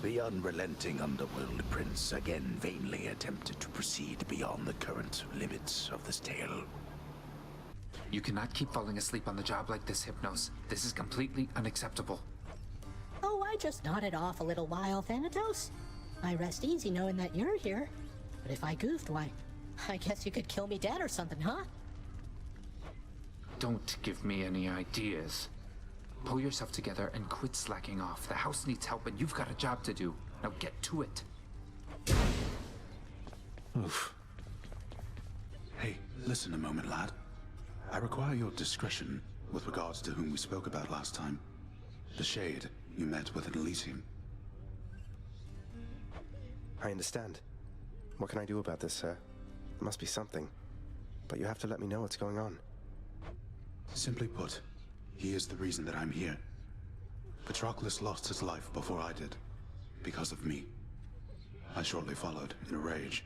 The unrelenting underworld prince again vainly attempted to proceed beyond the current limits of this tale. You cannot keep falling asleep on the job like this, Hypnos. This is completely unacceptable. Oh, I just nodded off a little while, Thanatos. I rest easy knowing that you're here. But if I goofed, why, I guess you could kill me dead or something, huh? Don't give me any ideas. Pull yourself together and quit slacking off. The house needs help and you've got a job to do. Now get to it. Oof. Hey, listen a moment, lad. I require your discretion with regards to whom we spoke about last time. The Shade you met with in Elysium. I understand. What can I do about this, sir? There must be something. But you have to let me know what's going on. Simply put, he is the reason that I'm here. Patroclus lost his life before I did, because of me. I shortly followed, in a rage.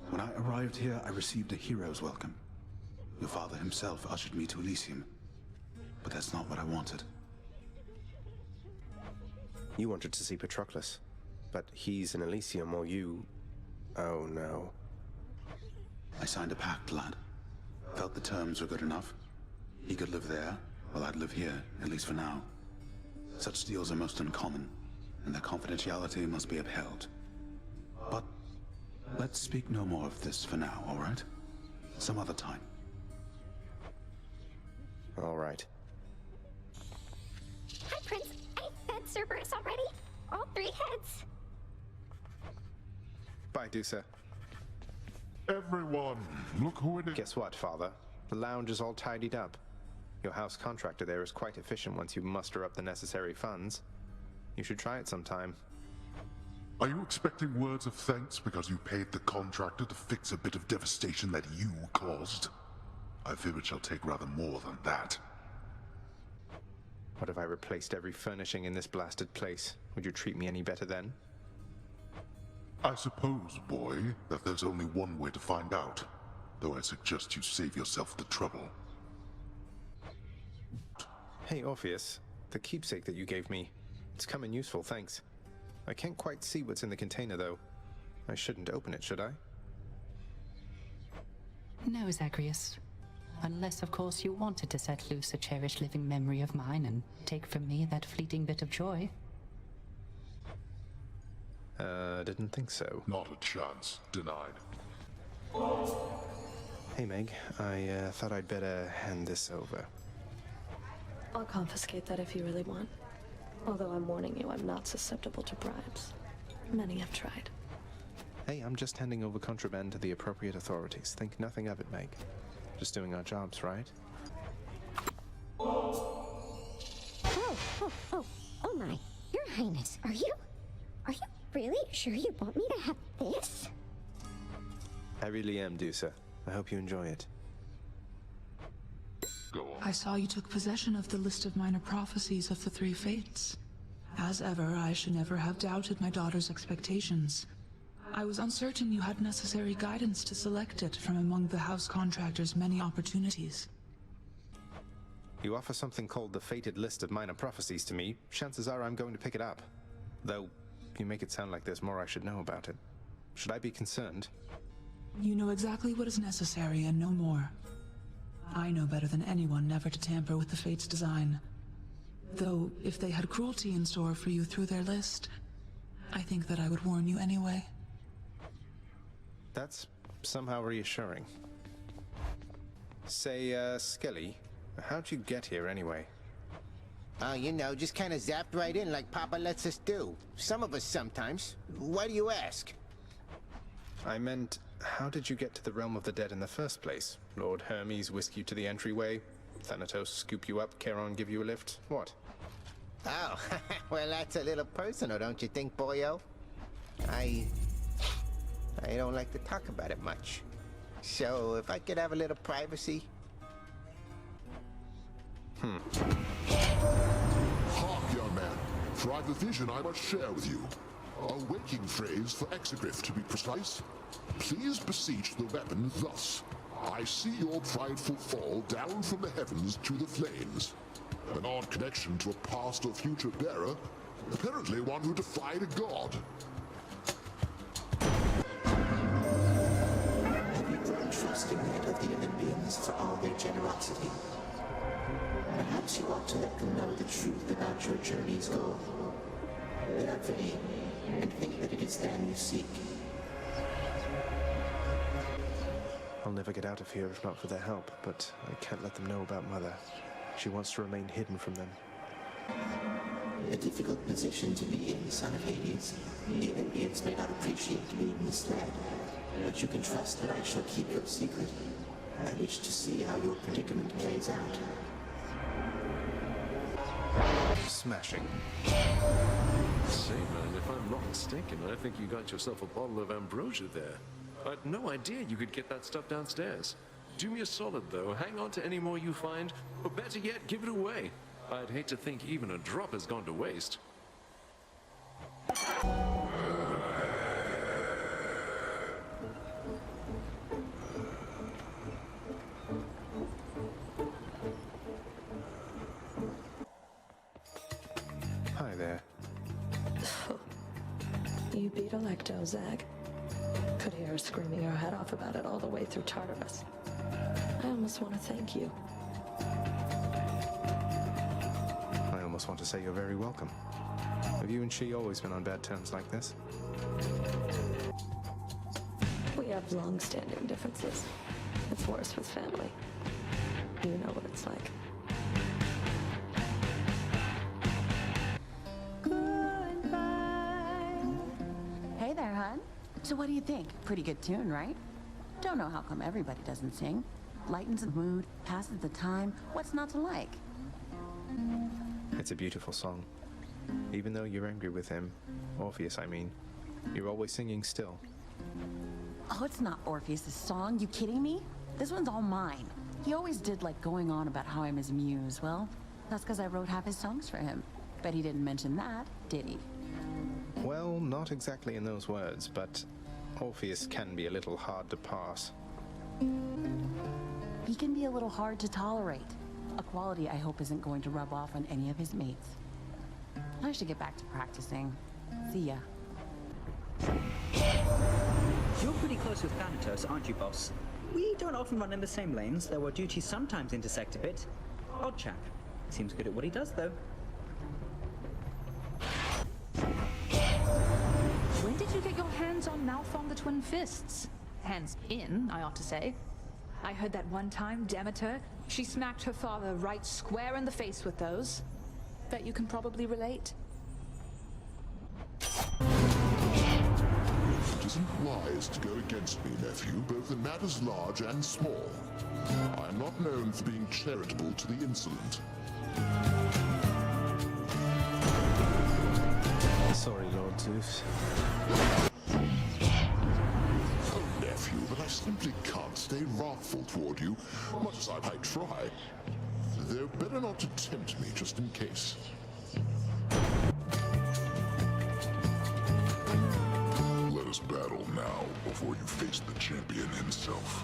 When I arrived here, I received a hero's welcome. Your father himself ushered me to Elysium. But that's not what I wanted. You wanted to see Patroclus, but he's in Elysium while you... Oh no. I signed a pact, lad. Felt the terms were good enough. He could live there, while I'd live here, at least for now. Such deals are most uncommon, and their confidentiality must be upheld. But let's speak no more of this for now, all right? Some other time. All right. Hi, Prince. I fed Cerberus already. All 3 heads. Bye, Dusa. Everyone, look who it is. Guess what, Father? The lounge is all tidied up. Your house contractor there is quite efficient once you muster up the necessary funds. You should try it sometime. Are you expecting words of thanks because you paid the contractor to fix a bit of devastation that you caused? I fear it shall take rather more than that. What if I replaced every furnishing in this blasted place? Would you treat me any better then? I suppose, boy, that there's only one way to find out. Though I suggest you save yourself the trouble. Hey, Orpheus. The keepsake that you gave me. It's come in useful, thanks. I can't quite see what's in the container, though. I shouldn't open it, should I? No, Zagreus. Unless, of course, you wanted to set loose a cherished living memory of mine and take from me that fleeting bit of joy. Didn't think so. Not a chance. Denied. Hey, Meg. I thought I'd better hand this over. I'll confiscate that if you really want. Although I'm warning you, I'm not susceptible to bribes. Many have tried. Hey, I'm just handing over contraband to the appropriate authorities. Think nothing of it, Meg. Just doing our jobs, right? Oh my. Your Highness, are you really sure you want me to have this? I really am, Dusa. I hope you enjoy it. Go on. I saw you took possession of the list of minor prophecies of the 3 fates. As ever, I should never have doubted my daughter's expectations. I was uncertain you had necessary guidance to select it from among the house contractor's many opportunities. You offer something called the Fated List of Minor Prophecies to me, chances are I'm going to pick it up. Though, you make it sound like there's more I should know about it. Should I be concerned? You know exactly what is necessary and no more. I know better than anyone never to tamper with the Fate's design. Though, if they had cruelty in store for you through their list, I think that I would warn you anyway. That's somehow reassuring. Say, Skelly, how'd you get here anyway? Oh, you know, just kind of zapped right in like Papa lets us do. Some of us sometimes. Why do you ask? I meant, how did you get to the realm of the dead in the first place? Lord Hermes whisk you to the entryway? Thanatos scoop you up, Charon give you a lift? What? Oh, well, that's a little personal, don't you think, boyo? I don't like to talk about it much. So, if I could have a little privacy... Hark, young man, for I've a vision I must share with you. A waking phrase for exegriff, to be precise. Please beseech the weapon thus. I see your prideful fall down from the heavens to the flames. An odd connection to a past or future bearer, Apparently one who defied a god. Have you grown trusting of the Olympians for all their generosity? Perhaps you ought to let them know the truth about your journey's goal. Their vain, and think that it is them you seek. I'll never get out of here if not for their help, but I can't let them know about Mother. She wants to remain hidden from them. A difficult position to be in, son of Hades. The Olympians may not appreciate being misled, but you can trust that I shall keep your secret. I wish to see how your predicament plays out. Smashing. Say, man, if I'm not mistaken, I think you got yourself a bottle of ambrosia there. I had no idea you could get that stuff downstairs. Do me a solid, though. Hang on to any more you find, or better yet, give it away. I'd hate to think even a drop has gone to waste. Hi there. You beat Electo, Zag. Could hear her screaming her head off about it all the way through Tartarus. I almost want to thank you. I almost want to say you're very welcome. Have you and she always been on bad terms like this? We have long-standing differences. It's worse with family. You know what it's like. Hey there, hon. So what do you think? Pretty good tune, right? Don't know how come everybody doesn't sing. Lightens the mood, passes the time. What's not to like? It's a beautiful song. Even though you're angry with him, Orpheus, I mean, you're always singing still. Oh, it's not Orpheus' song. You kidding me? This one's all mine. He always did like going on about how I'm his muse. Well, that's because I wrote half his songs for him. Bet he didn't mention that, did he? Well, not exactly in those words, but Orpheus can be a little hard to pass. He can be a little hard to tolerate. A quality I hope isn't going to rub off on any of his mates. I should get back to practicing. See ya. You're pretty close with Thanatos, aren't you, boss? We don't often run in the same lanes, though our duties sometimes intersect a bit. Odd chap. Seems good at what he does, though. When did you get your hands on Malphon the Twin Fists? Hands in, I ought to say. I heard that one time Demeter, she smacked her father right square in the face with those. Bet you can probably relate. It isn't wise to go against me, nephew, both in matters large and small. I am not known for being charitable to the insolent. Sorry, Lord Zeus. Oh, nephew, but I simply can't stay wrathful toward you, much as I might try. Though better not to tempt me, just in case. Let us battle now, before you face the champion himself.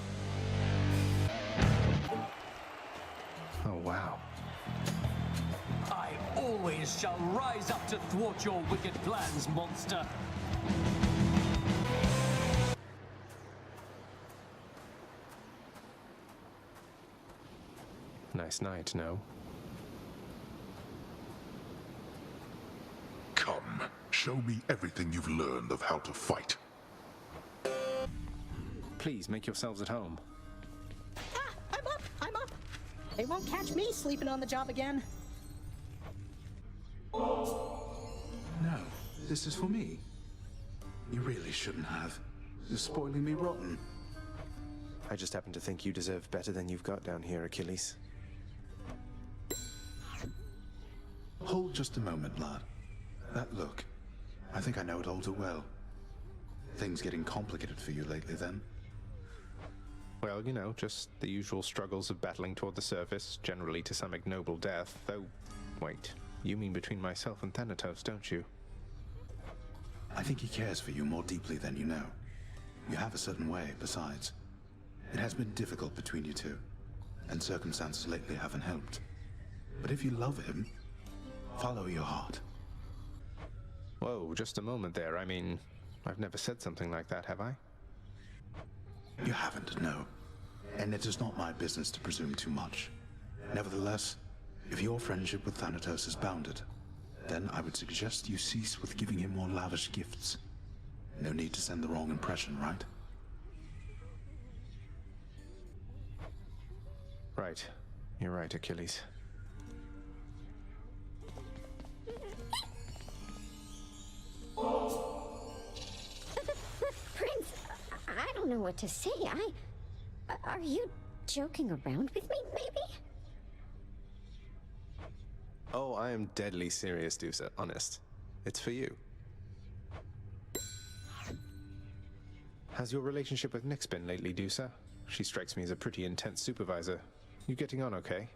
Oh, wow. I always shall rise up to thwart your wicked plans, monster. Nice night, no? Come, show me everything you've learned of how to fight. Please, make yourselves at home. Ah, I'm up. They won't catch me sleeping on the job again. No, this is for me. You really shouldn't have. You're spoiling me rotten. I just happen to think you deserve better than you've got down here, Achilles. Hold just a moment, lad. That look. I think I know it all too well. Things getting complicated for you lately, then? Well, you know, just the usual struggles of battling toward the surface, generally to some ignoble death, though... Wait, you mean between myself and Thanatos, don't you? I think he cares for you more deeply than you know. You have a certain way, besides. It has been difficult between you two, and circumstances lately haven't helped. But if you love him, follow your heart. Whoa, just a moment there. I mean, I've never said something like that, have I? You haven't, no. And it is not my business to presume too much. Nevertheless, if your friendship with Thanatos is bounded, then I would suggest you cease with giving him more lavish gifts. No need to send the wrong impression, right? Right. You're right, Achilles. Prince, I don't know what to say. Are you joking around with me, maybe? Oh, I am deadly serious, Dusa. Honest. It's for you. How's your relationship with Nyx been lately, Dusa? She strikes me as a pretty intense supervisor. You getting on okay?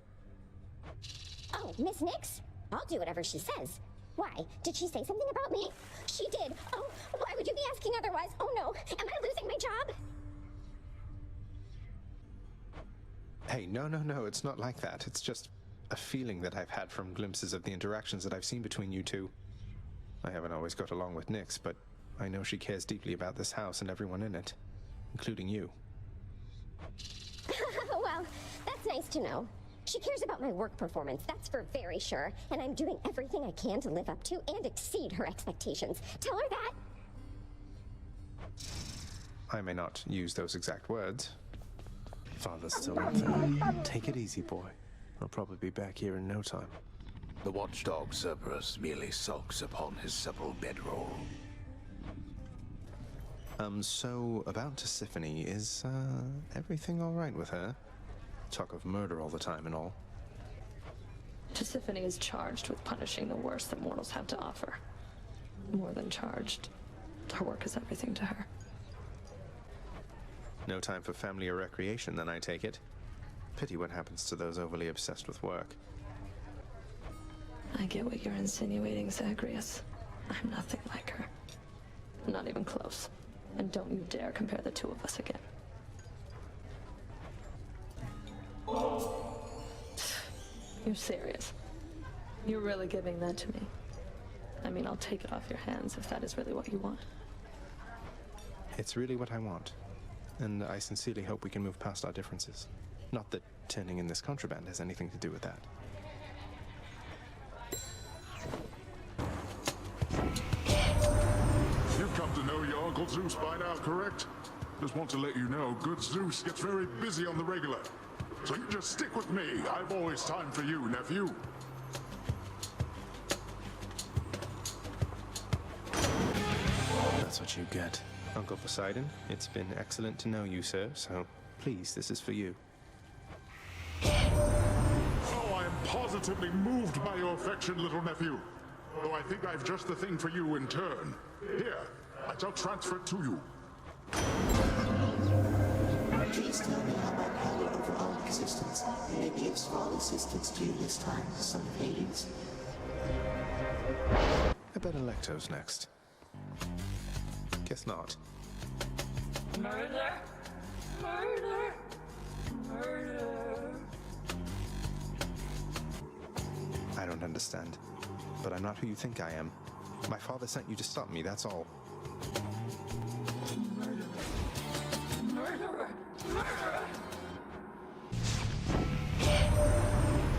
Oh, Miss Nyx? I'll do whatever she says. Why? Did she say something about me? She did. Oh, why would you be asking otherwise? Oh no, am I losing my job? Hey, no, it's not like that. It's just a feeling that I've had from glimpses of the interactions that I've seen between you two. I haven't always got along with Nyx, but I know she cares deeply about this house and everyone in it, including you. Well, that's nice to know. She cares about my work performance, that's for very sure, and I'm doing everything I can to live up to and exceed her expectations. Tell her that. I may not use those exact words. Father's still up there. Take it easy, boy. I'll probably be back here in no time. The watchdog Cerberus merely sulks upon his supple bedroll. So about Persephone, is, everything alright with her? Talk of murder all the time and all. Persephone is charged with punishing the worst that mortals have to offer. More than charged. Her work is everything to her. No time for family or recreation, then, I take it. Pity what happens to those overly obsessed with work. I get what you're insinuating, Zagreus. I'm nothing like her. Not even close. And don't you dare compare the two of us again. You're serious? You're really giving that to me? I mean, I'll take it off your hands if that is really what you want. It's really what I want. And I sincerely hope we can move past our differences. Not that turning in this contraband has anything to do with that. You've come to know your Uncle Zeus by now, correct? Just want to let you know, good Zeus gets very busy on the regular. So you just stick with me. I've always time for you, nephew. That's what you get. Uncle Poseidon, it's been excellent to know you, sir, so please, this is for you. Oh, I am positively moved by your affection, little nephew. Though I think I've just the thing for you in turn. Here, I shall transfer it to you. Please tell me how my power over all existence may be of small assistance to you this time, son of Hades. I bet Electo's next. Guess not. Murder! Murder! Murder! I don't understand. But I'm not who you think I am. My father sent you to stop me, that's all. Murderer! Murderer! Murderer!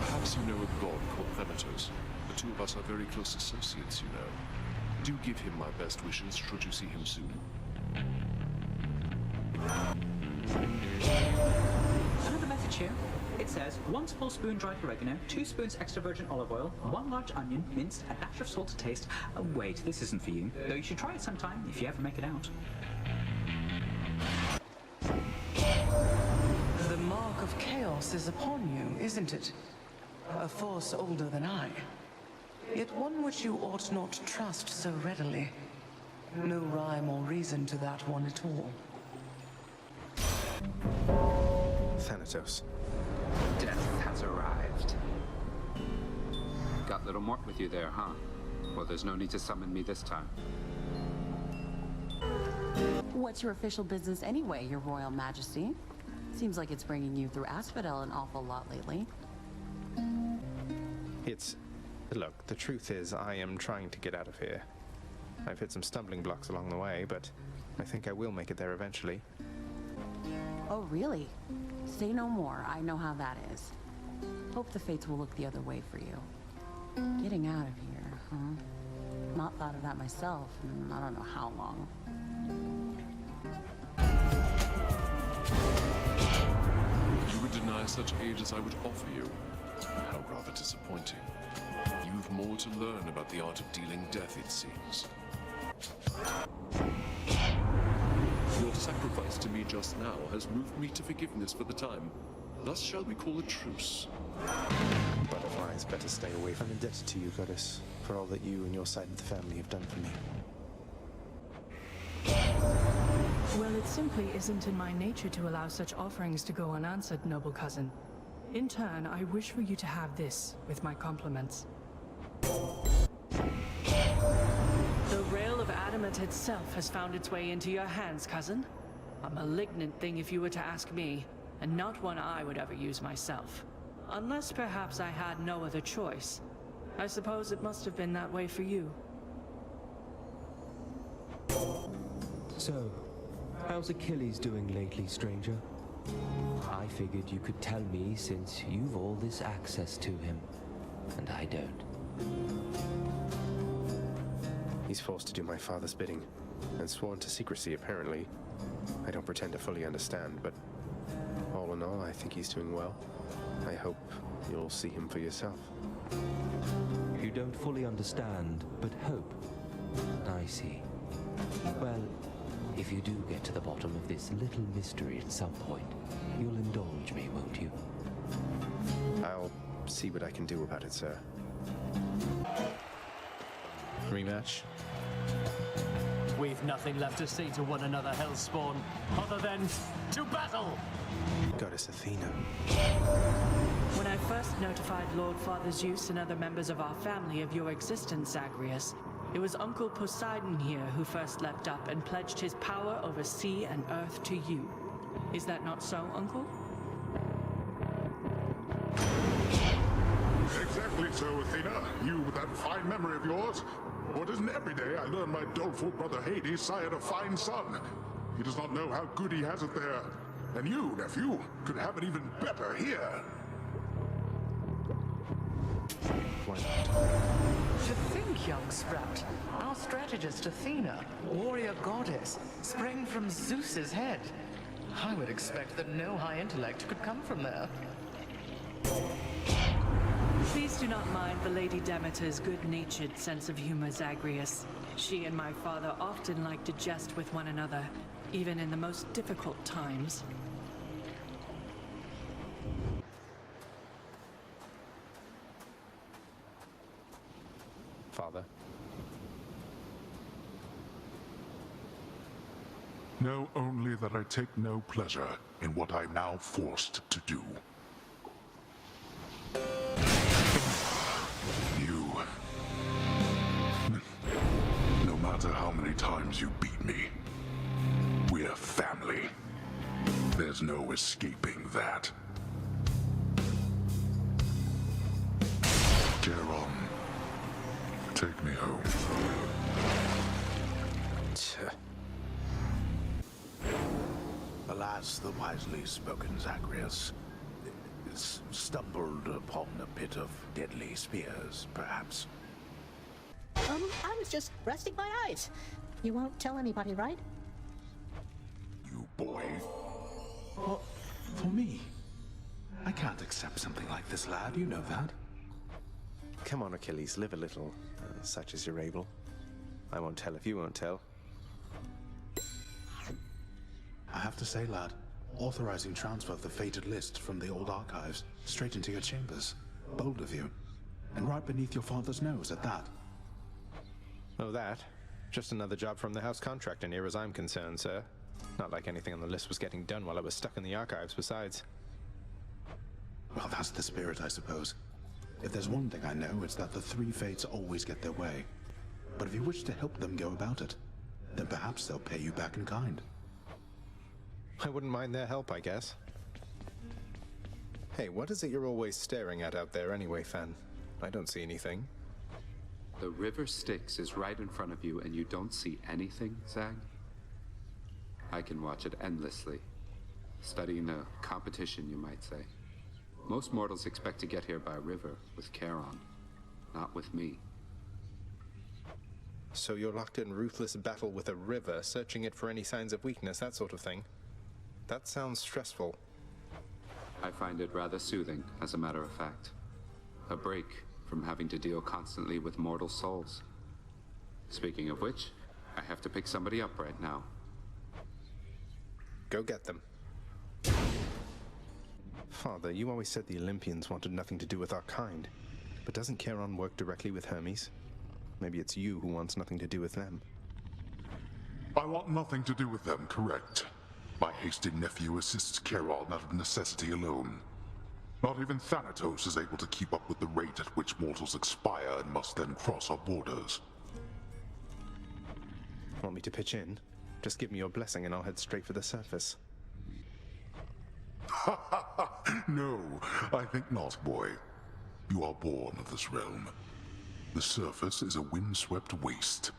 Perhaps you know a god called Thanatos. The two of us are very close associates, you know. Do give him my best wishes should you see him soon. Another message here. It says 1 small spoon dried oregano, 2 spoons extra virgin olive oil, 1 large onion, minced, a dash of salt to taste. Wait, this isn't for you. Though you should try it sometime if you ever make it out. The mark of chaos is upon you, isn't it? A force older than I. Yet one which you ought not trust so readily. No rhyme or reason to that one at all. Thanatos. Death has arrived. Got little Mort with you there, huh? Well, there's no need to summon me this time. What's your official business anyway, Your Royal Majesty? Seems like it's bringing you through Asphodel an awful lot lately. Look, the truth is I am trying to get out of here. I've hit some stumbling blocks along the way, but I think I will make it there eventually. Oh, really? Say no more. I know how that is. Hope the fates will look the other way for you. Getting out of here, huh? Not thought of that myself in I don't know how long. You would deny such aid as I would offer you. How rather disappointing. You've more to learn about the art of dealing death, it seems. Your sacrifice to me just now has moved me to forgiveness for the time. Thus shall we call a truce. Butterflies, better stay away from. I'm indebted to you, Goddess, for all that you and your side of the family have done for me. Well, it simply isn't in my nature to allow such offerings to go unanswered, noble cousin. In turn, I wish for you to have this, with my compliments. The rail of adamant itself has found its way into your hands, cousin. A malignant thing if you were to ask me, and not one I would ever use myself. Unless perhaps I had no other choice. I suppose it must have been that way for you. So, how's Achilles doing lately, stranger? I figured you could tell me since you've all this access to him, and I don't. He's forced to do my father's bidding, and sworn to secrecy, apparently. I don't pretend to fully understand, but all in all, I think he's doing well. I hope you'll see him for yourself. You don't fully understand, but hope. I see. Well, if you do get to the bottom of this little mystery at some point, you'll indulge me, won't you? I'll see what I can do about it, sir. Rematch? We've nothing left to say to one another, Hellspawn, other than to battle! Goddess Athena. When I first notified Lord Father Zeus and other members of our family of your existence, Zagreus, it was Uncle Poseidon here who first leapt up and pledged his power over sea and earth to you. Is that not so, Uncle? Exactly so, Athena. You with that fine memory of yours. For it isn't every day I learn my doleful brother Hades sired a fine son. He does not know how good he has it there. And you, nephew, could have it even better here. Why not? To think, young sprat, our strategist Athena, warrior goddess, sprang from Zeus's head. I would expect that no high intellect could come from there. Please do not mind the Lady Demeter's good-natured sense of humor, Zagreus. She and my father often like to jest with one another, even in the most difficult times. Father. Know only that I take no pleasure in what I'm now forced to do. You... No matter how many times you beat me, we're family. There's no escaping that. Charon, take me home. Alas, the wisely spoken Zagreus stumbled upon a pit of deadly spears, perhaps. I was just resting my eyes. You won't tell anybody, right? You boy. What? For me? I can't accept something like this, lad. You know that. Come on, Achilles, live a little, such as you're able. I won't tell if you won't tell. I have to say, lad, authorizing transfer of the fated list from the old archives straight into your chambers. Bold of you. And right beneath your father's nose at that. Oh, that? Just another job from the house contractor near as I'm concerned, sir. Not like anything on the list was getting done while I was stuck in the archives besides. Well, that's the spirit, I suppose. If there's one thing I know, it's that the three fates always get their way. But if you wish to help them go about it, then perhaps they'll pay you back in kind. I wouldn't mind their help, I guess. Hey, what is it you're always staring at out there anyway, Fan? I don't see anything. The river Styx is right in front of you and you don't see anything, Zag? I can watch it endlessly. Studying a competition, you might say. Most mortals expect to get here by river, with Charon. Not with me. So you're locked in ruthless battle with a river, searching it for any signs of weakness, that sort of thing. That sounds stressful. I find it rather soothing, as a matter of fact. A break from having to deal constantly with mortal souls. Speaking of which, I have to pick somebody up right now. Go get them. Father, you always said the Olympians wanted nothing to do with our kind. But doesn't Charon work directly with Hermes? Maybe it's you who wants nothing to do with them. I want nothing to do with them, correct. My hasty nephew assists Charon out of necessity alone. Not even Thanatos is able to keep up with the rate at which mortals expire and must then cross our borders. Want me to pitch in? Just give me your blessing and I'll head straight for the surface. No, I think not, boy. You are born of this realm. The surface is a windswept waste.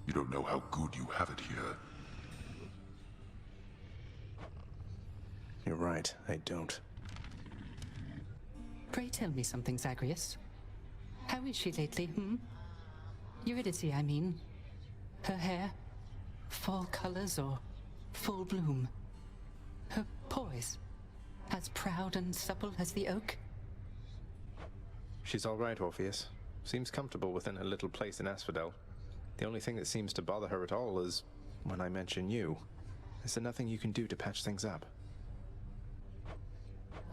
You don't know how good you have it here. You're right, I don't. Pray tell me something, Zagreus. How is she lately, Eurydice, I mean. Her hair? Fall colors or full bloom? Her poise? As proud and supple as the oak? She's all right, Orpheus. Seems comfortable within her little place in Asphodel. The only thing that seems to bother her at all is when I mention you. Is there nothing you can do to patch things up?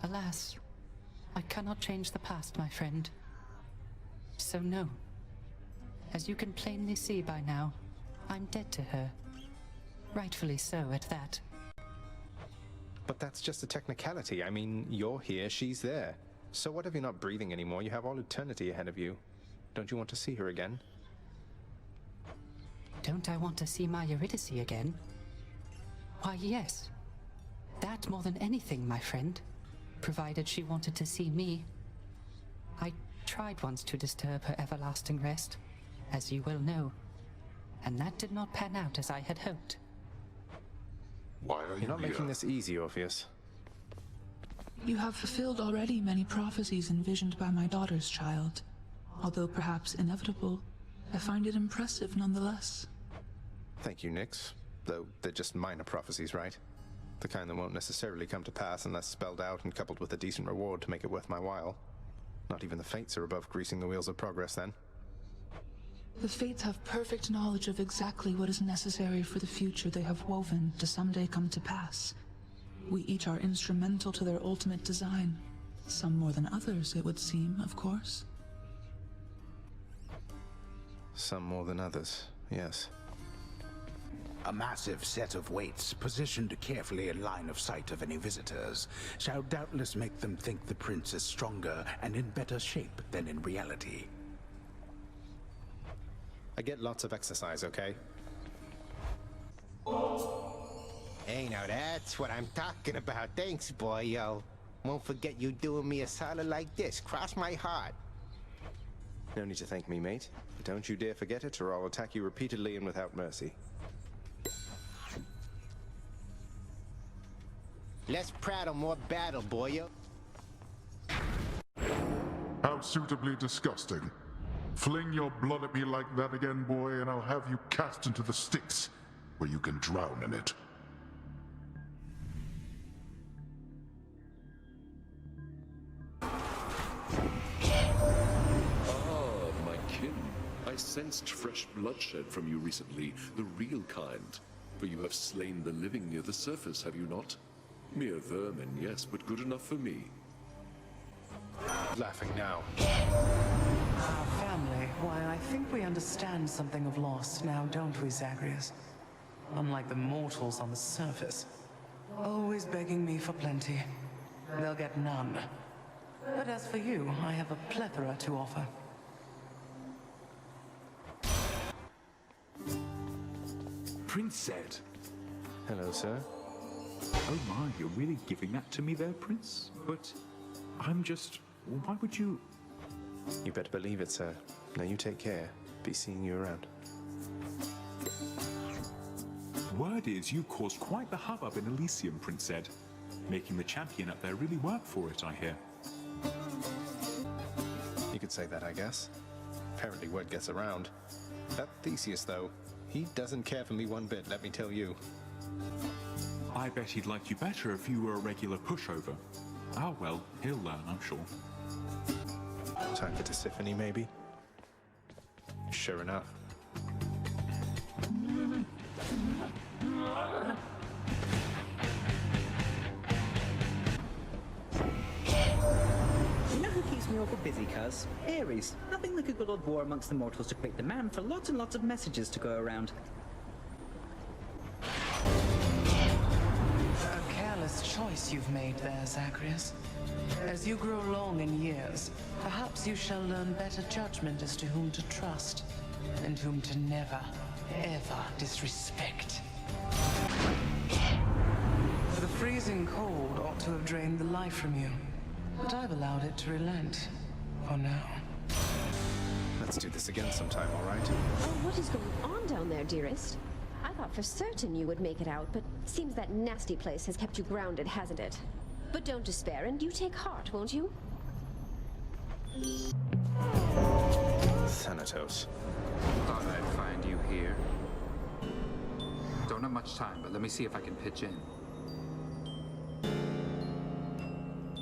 Alas, I cannot change the past, my friend. So no. As you can plainly see by now, I'm dead to her. Rightfully so, at that. But that's just a technicality. I mean, you're here, she's there. So what if you're not breathing anymore? You have all eternity ahead of you. Don't you want to see her again? Don't I want to see my Eurydice again? Why, yes. That more than anything, my friend. Provided she wanted to see me. I tried once to disturb her everlasting rest, as you well know. And that did not pan out as I had hoped. Why are you You're not making this easy, Orpheus. You have fulfilled already many prophecies envisioned by my daughter's child. Although perhaps inevitable, I find it impressive nonetheless. Thank you, Nyx. Though they're just minor prophecies, right? The kind that won't necessarily come to pass unless spelled out and coupled with a decent reward to make it worth my while. Not even the Fates are above greasing the wheels of progress, then. The Fates have perfect knowledge of exactly what is necessary for the future they have woven to someday come to pass. We each are instrumental to their ultimate design. Some more than others, it would seem, of course. Some more than others, yes. A massive set of weights, positioned carefully in line of sight of any visitors, shall doubtless make them think the prince is stronger and in better shape than in reality. I get lots of exercise, okay? Hey, now that's what I'm talking about. Thanks, boyo. Won't forget you doing me a solid like this. Cross my heart. No need to thank me, mate. But don't you dare forget it, or I'll attack you repeatedly and without mercy. Less prattle, more battle, boyo. How suitably disgusting. Fling your blood at me like that again, boy, and I'll have you cast into the Styx, where you can drown in it. My kin. I sensed fresh bloodshed from you recently, the real kind. For you have slain the living near the surface, have you not? Mere vermin, yes, but good enough for me. Laughing now. Our family, why, I think we understand something of loss now, don't we, Zagreus? Unlike the mortals on the surface. Always begging me for plenty. They'll get none. But as for you, I have a plethora to offer. Prince said. Hello, sir. Oh my, you're really giving that to me there, Prince? But I'm just... why would you... You better believe it, sir. Now you take care. Be seeing you around. Word is you caused quite the hubbub in Elysium, Prince said. Making the champion up there really work for it, I hear. You could say that, I guess. Apparently word gets around. That Theseus, though, he doesn't care for me one bit, let me tell you. I bet he'd like you better if you were a regular pushover. Ah well, he'll learn, I'm sure. Time for Persephone, maybe? Sure enough. You know who keeps me awful busy, cuz? Ares. Nothing like a good old war amongst the mortals to create demand for lots and lots of messages to go around. A careless choice you've made there, Zagreus. As you grow long in years, perhaps you shall learn better judgment as to whom to trust, and whom to never, ever disrespect. The freezing cold ought to have drained the life from you, but I've allowed it to relent, for now. Let's do this again sometime, all right? Oh, what is going on down there, dearest? I thought for certain you would make it out, but seems that nasty place has kept you grounded, hasn't it? But don't despair, and you take heart, won't you? Thanatos. Thought I'd find you here. Don't have much time, but let me see if I can pitch in.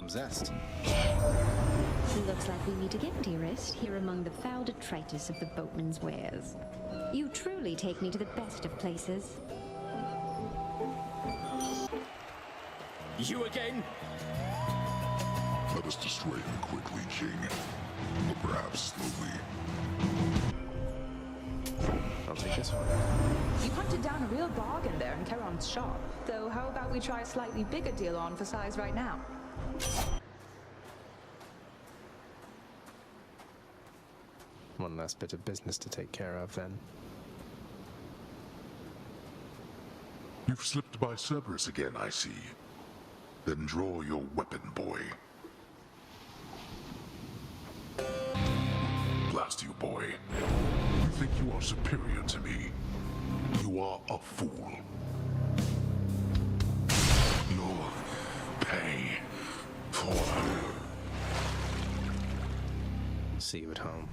Zest. Looks like we meet again, dearest, here among the foul detritus of the boatman's wares. You truly take me to the best of places. You again? Let us destroy him quickly, King. But perhaps slowly. I'll take this one. You hunted down a real bargain there in Charon's shop. Though how about we try a slightly bigger deal on for size right now? One last bit of business to take care of, then. You've slipped by Cerberus again, I see. Then draw your weapon, boy. Blast you, boy. You think you are superior to me? You are a fool. You'll pay for... See you at home.